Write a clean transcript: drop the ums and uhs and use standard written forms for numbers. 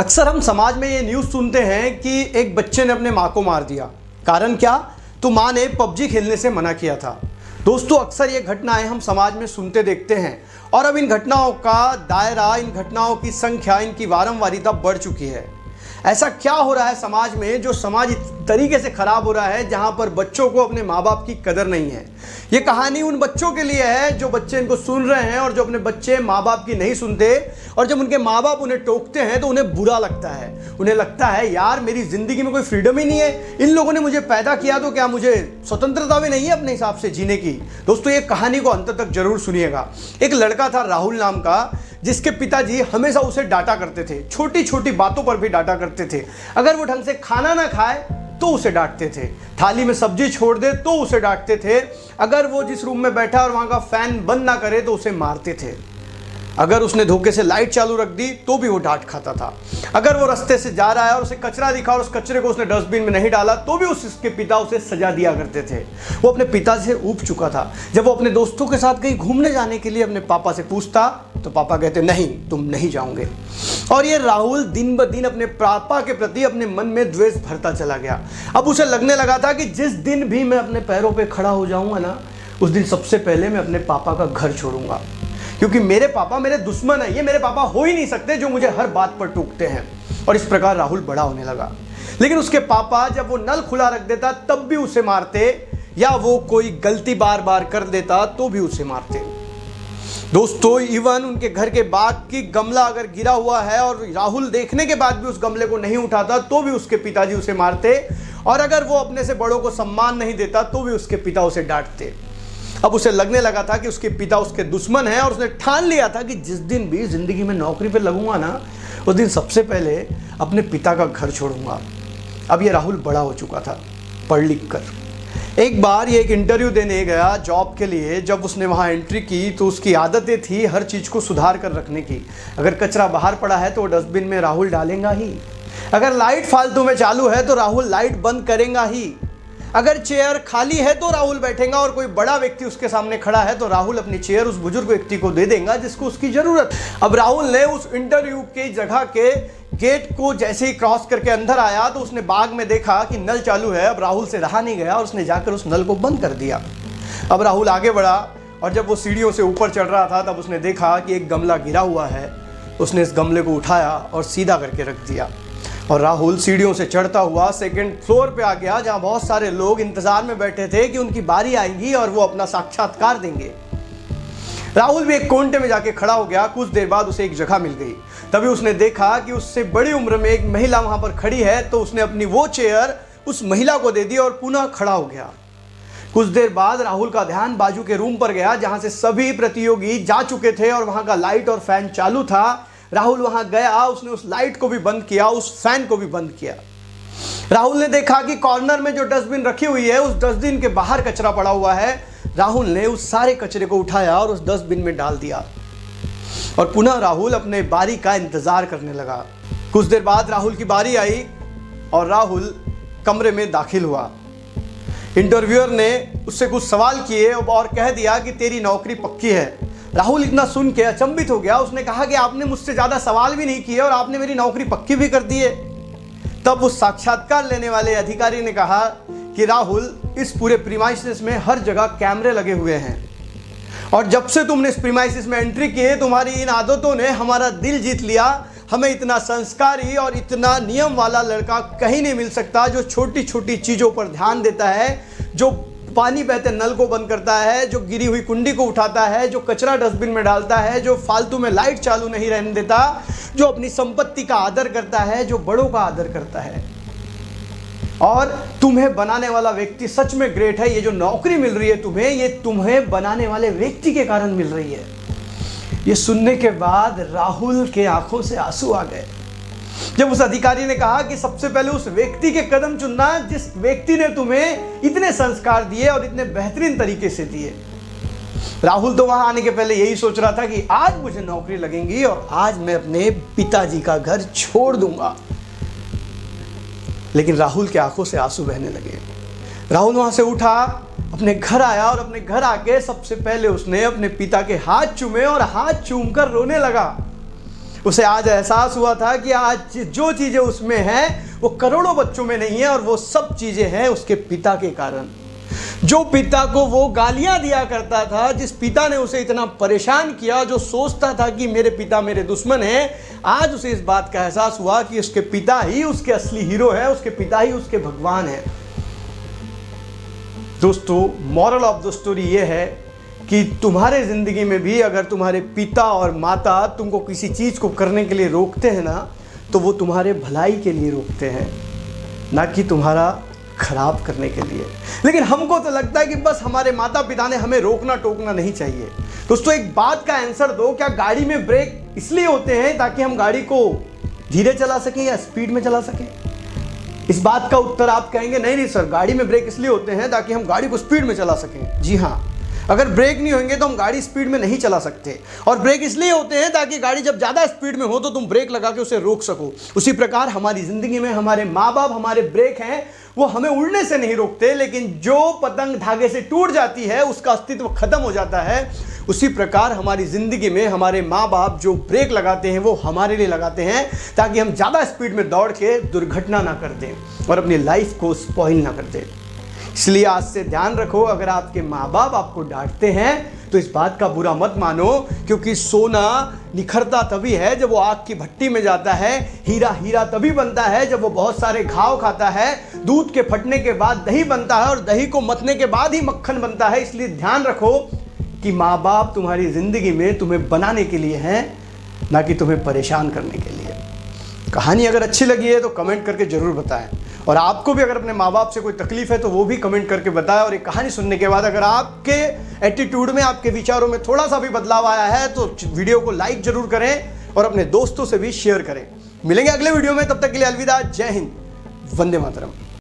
अक्सर हम समाज में ये न्यूज़ सुनते हैं कि एक बच्चे ने अपने माँ को मार दिया। कारण क्या? तो माँ ने पबजी खेलने से मना किया था। दोस्तों, अक्सर ये घटनाएं हम समाज में सुनते देखते हैं और अब इन घटनाओं का दायरा, इन घटनाओं की संख्या, इनकी वारंवारिता बढ़ चुकी है। ऐसा क्या हो रहा है समाज में जो समाज इस तरीके से खराब हो रहा है जहां पर बच्चों को अपने माँ बाप की कदर नहीं है। ये कहानी उन बच्चों के लिए है जो बच्चे इनको सुन रहे हैं और जो अपने बच्चे माँ बाप की नहीं सुनते, और जब उनके माँ बाप उन्हें टोकते हैं तो उन्हें बुरा लगता है। उन्हें लगता है यार, मेरी ज़िंदगी में कोई फ्रीडम ही नहीं है, इन लोगों ने मुझे पैदा किया तो क्या मुझे स्वतंत्रता भी नहीं है अपने हिसाब से जीने की। दोस्तों, ये कहानी को अंत तक जरूर सुनिएगा। एक लड़का था राहुल नाम का, जिसके पिताजी हमेशा उसे डांटा करते थे, छोटी छोटी बातों पर भी डांटा करते थे। अगर वो ढंग से खाना ना खाए तो उसे डांटते थे, थाली में सब्जी छोड़ दे तो उसे डांटते थे, अगर वो जिस रूम में बैठा और वहाँ का फैन बंद ना करे तो उसे मारते थे, अगर उसने धोखे से लाइट चालू रख दी तो भी वो डांट खाता था, अगर वो रास्ते से जा रहा है और उसे कचरा दिखा और उस कचरे को उसने डस्टबिन में नहीं डाला तो भी उसके पिता उसे सजा दिया करते थे। वो अपने पिता से ऊब चुका था। जब वो अपने दोस्तों के साथ कहीं घूमने जाने के लिए अपने पापा से पूछता तो पापा कहते नहीं, तुम नहीं जाओगे। और ये राहुल दिन ब दिन अपने पापा के प्रति अपने मन में द्वेष भरता चला गया। अब उसे लगने लगा था कि जिस दिन भी मैं अपने पैरों पे खड़ा हो जाऊंगा ना, उस दिन सबसे पहले मैं अपने पापा का घर छोड़ूंगा, क्योंकि मेरे पापा मेरे दुश्मन है। ये मेरे पापा हो ही नहीं सकते जो मुझे हर बात पर टोकते हैं। और इस प्रकार राहुल बड़ा होने लगा। लेकिन उसके पापा जब वो नल खुला रख देता तब भी उसे मारते, या वो कोई गलती बार बार कर देता तो भी उसे मारते। दोस्तों, इवन उनके घर के बाग की गमला अगर गिरा हुआ है और राहुल देखने के बाद भी उस गमले को नहीं उठाता तो भी उसके पिताजी उसे मारते, और अगर वो अपने से बड़ों को सम्मान नहीं देता तो भी उसके पिता उसे डांटते। अब उसे लगने लगा था कि उसके पिता उसके दुश्मन हैं, और उसने ठान लिया था कि जिस दिन भी जिंदगी में नौकरी पे लगूंगा ना, उस दिन सबसे पहले अपने पिता का घर छोड़ूंगा। अब ये राहुल बड़ा हो चुका था पढ़ लिख कर। एक बार ये एक इंटरव्यू देने गया जॉब के लिए। जब उसने वहाँ एंट्री की तो उसकी आदतें थी हर चीज़ को सुधार कर रखने की। अगर कचरा बाहर पड़ा है तो डस्टबिन में राहुल डालेगा ही, अगर लाइट फालतू में चालू है तो राहुल लाइट बंद करेगा ही, अगर चेयर खाली है तो राहुल बैठेगा, और कोई बड़ा व्यक्ति उसके सामने खड़ा है तो राहुल अपनी चेयर उस बुजुर्ग व्यक्ति को दे देगा जिसको उसकी जरूरत। अब राहुल ने उस इंटरव्यू की जगह के गेट को जैसे ही क्रॉस करके अंदर आया तो उसने बाग में देखा कि नल चालू है। अब राहुल से रहा नहीं गया और उसने जाकर उस नल को बंद कर दिया। अब राहुल आगे बढ़ा और जब वो सीढ़ियों से ऊपर चढ़ रहा था तब उसने देखा कि एक गमला गिरा हुआ है। उसने इस गमले को उठाया और सीधा करके रख दिया, और राहुल सीढ़ियों से चढ़ता हुआ सेकंड फ्लोर पे आ गया, जहां बहुत सारे लोग इंतजार में बैठे थे कि उनकी बारी आएगी और वो अपना साक्षात्कार देंगे। राहुल भी एक कोने में जाके खड़ा हो गया। कुछ देर बाद उसे एक जगह मिल गई। तभी उसने देखा कि उससे बड़ी उम्र में एक महिला वहां पर खड़ी है, तो उसने अपनी वो चेयर उस महिला को दे दी और पुनः खड़ा हो गया। कुछ देर बाद राहुल का ध्यान बाजू के रूम पर गया जहां से सभी प्रतियोगी जा चुके थे और वहां का लाइट और फैन चालू था। राहुल वहां गया, उसने उस लाइट को भी बंद किया, उस फैन को भी बंद किया। राहुल ने देखा कि कॉर्नर में जो डस्टबिन रखी हुई है उस डस्टबिन के बाहर कचरा पड़ा हुआ है। राहुल ने उस सारे कचरे को उठाया और उस डस्टबिन में डाल दिया, और पुनः राहुल अपने बारी का इंतजार करने लगा। कुछ देर बाद राहुल की बारी आई और राहुल कमरे में दाखिल हुआ। इंटरव्यूअर ने उससे कुछ सवाल किए और कह दिया कि तेरी नौकरी पक्की है। राहुल इतना सुन के अचंभित हो गया। उसने कहा कि आपने मुझसे ज्यादा सवाल भी नहीं किए और आपने मेरी नौकरी पक्की भी कर दी है। तब उस साक्षात्कार लेने वाले अधिकारी ने कहा कि राहुल, इस पूरे प्रीमाइसेस में हर जगह कैमरे लगे हुए हैं, और जब से तुमने इस प्रीमाइसेस में एंट्री की है तुम्हारी इन आदतों ने हमारा दिल जीत लिया। हमें इतना संस्कारी और इतना नियम वाला लड़का कहीं नहीं मिल सकता जो छोटी छोटी चीज़ों पर ध्यान देता है, जो पानी बहते नल को बंद करता है, जो गिरी हुई कुंडी को उठाता है, जो कचरा डस्टबिन में डालता है, जो फालतू में लाइट चालू नहीं रहने देता, जो अपनी संपत्ति का आदर करता है, जो बड़ों का आदर करता है। और तुम्हें बनाने वाला व्यक्ति सच में ग्रेट है। ये जो नौकरी मिल रही है तुम्हें, ये तुम्हें बनाने वाले व्यक्ति के कारण मिल रही है। ये सुनने के बाद राहुल के आंखों से आंसू आ गए जब उस अधिकारी ने कहा कि सबसे पहले उस व्यक्ति के कदम चुनना जिस व्यक्ति ने तुम्हें इतने संस्कार दिए और इतने बेहतरीन तरीके से दिए। राहुल तो वहां आने के पहले यही सोच रहा था कि आज मुझे नौकरी लगेगी और आज मैं अपने पिताजी का घर छोड़ दूंगा। लेकिन राहुल के आंखों से आंसू बहने लगे। राहुल वहां से उठा, अपने घर आया और अपने घर आके सबसे पहले उसने अपने पिता के हाथ चूमे और हाथ चूमकर रोने लगा। उसे आज एहसास हुआ था कि आज जो चीज़ें उसमें हैं वो करोड़ों बच्चों में नहीं है, और वो सब चीज़ें हैं उसके पिता के कारण। जो पिता को वो गालियां दिया करता था, जिस पिता ने उसे इतना परेशान किया, जो सोचता था कि मेरे पिता मेरे दुश्मन हैं, आज उसे इस बात का एहसास हुआ कि उसके पिता ही उसके असली हीरो है, उसके पिता ही उसके भगवान है। दोस्तों, मॉरल ऑफ द स्टोरी ये है कि तुम्हारे ज़िंदगी में भी अगर तुम्हारे पिता और माता तुमको किसी चीज़ को करने के लिए रोकते हैं ना, तो वो तुम्हारे भलाई के लिए रोकते हैं, ना कि तुम्हारा खराब करने के लिए। लेकिन हमको तो लगता है कि बस हमारे माता पिता ने हमें रोकना टोकना नहीं चाहिए। दोस्तों, एक बात का आंसर दो, क्या गाड़ी में ब्रेक इसलिए होते हैं ताकि हम गाड़ी को धीरे चला सकें या स्पीड में चला सकें? इस बात का उत्तर आप कहेंगे नहीं सर, गाड़ी में ब्रेक इसलिए होते हैं ताकि हम गाड़ी को स्पीड में चला सकें। जी हाँ, अगर ब्रेक नहीं होंगे तो हम गाड़ी स्पीड में नहीं चला सकते। और ब्रेक इसलिए होते हैं ताकि गाड़ी जब ज़्यादा स्पीड में हो तो तुम ब्रेक लगा के उसे रोक सको। उसी प्रकार हमारी ज़िंदगी में हमारे माँ बाप हमारे ब्रेक हैं, वो हमें उड़ने से नहीं रोकते, लेकिन जो पतंग धागे से टूट जाती है उसका अस्तित्व खत्म हो जाता है। उसी प्रकार हमारी ज़िंदगी में हमारे माँ बाप जो ब्रेक लगाते हैं वो हमारे लिए लगाते हैं ताकि हम ज़्यादा स्पीड में दौड़ के दुर्घटना ना कर दें और अपनी लाइफ को स्पॉइल ना कर दें। इसलिए आज से ध्यान रखो, अगर आपके माँ बाप आपको डांटते हैं तो इस बात का बुरा मत मानो, क्योंकि सोना निखरता तभी है जब वो आग की भट्टी में जाता है, हीरा हीरा तभी बनता है जब वो बहुत सारे घाव खाता है, दूध के फटने के बाद दही बनता है और दही को मतने के बाद ही मक्खन बनता है। इसलिए ध्यान रखो कि माँ बाप तुम्हारी ज़िंदगी में तुम्हें बनाने के लिए हैं, ना कि तुम्हें परेशान करने के लिए। कहानी अगर अच्छी लगी है तो कमेंट करके ज़रूर बताएं, और आपको भी अगर अपने माँ बाप से कोई तकलीफ है तो वो भी कमेंट करके बताएं। और ये कहानी सुनने के बाद अगर आपके एटीट्यूड में, आपके विचारों में थोड़ा सा भी बदलाव आया है तो वीडियो को लाइक जरूर करें और अपने दोस्तों से भी शेयर करें। मिलेंगे अगले वीडियो में, तब तक के लिए अलविदा। जय हिंद, वंदे मातरम।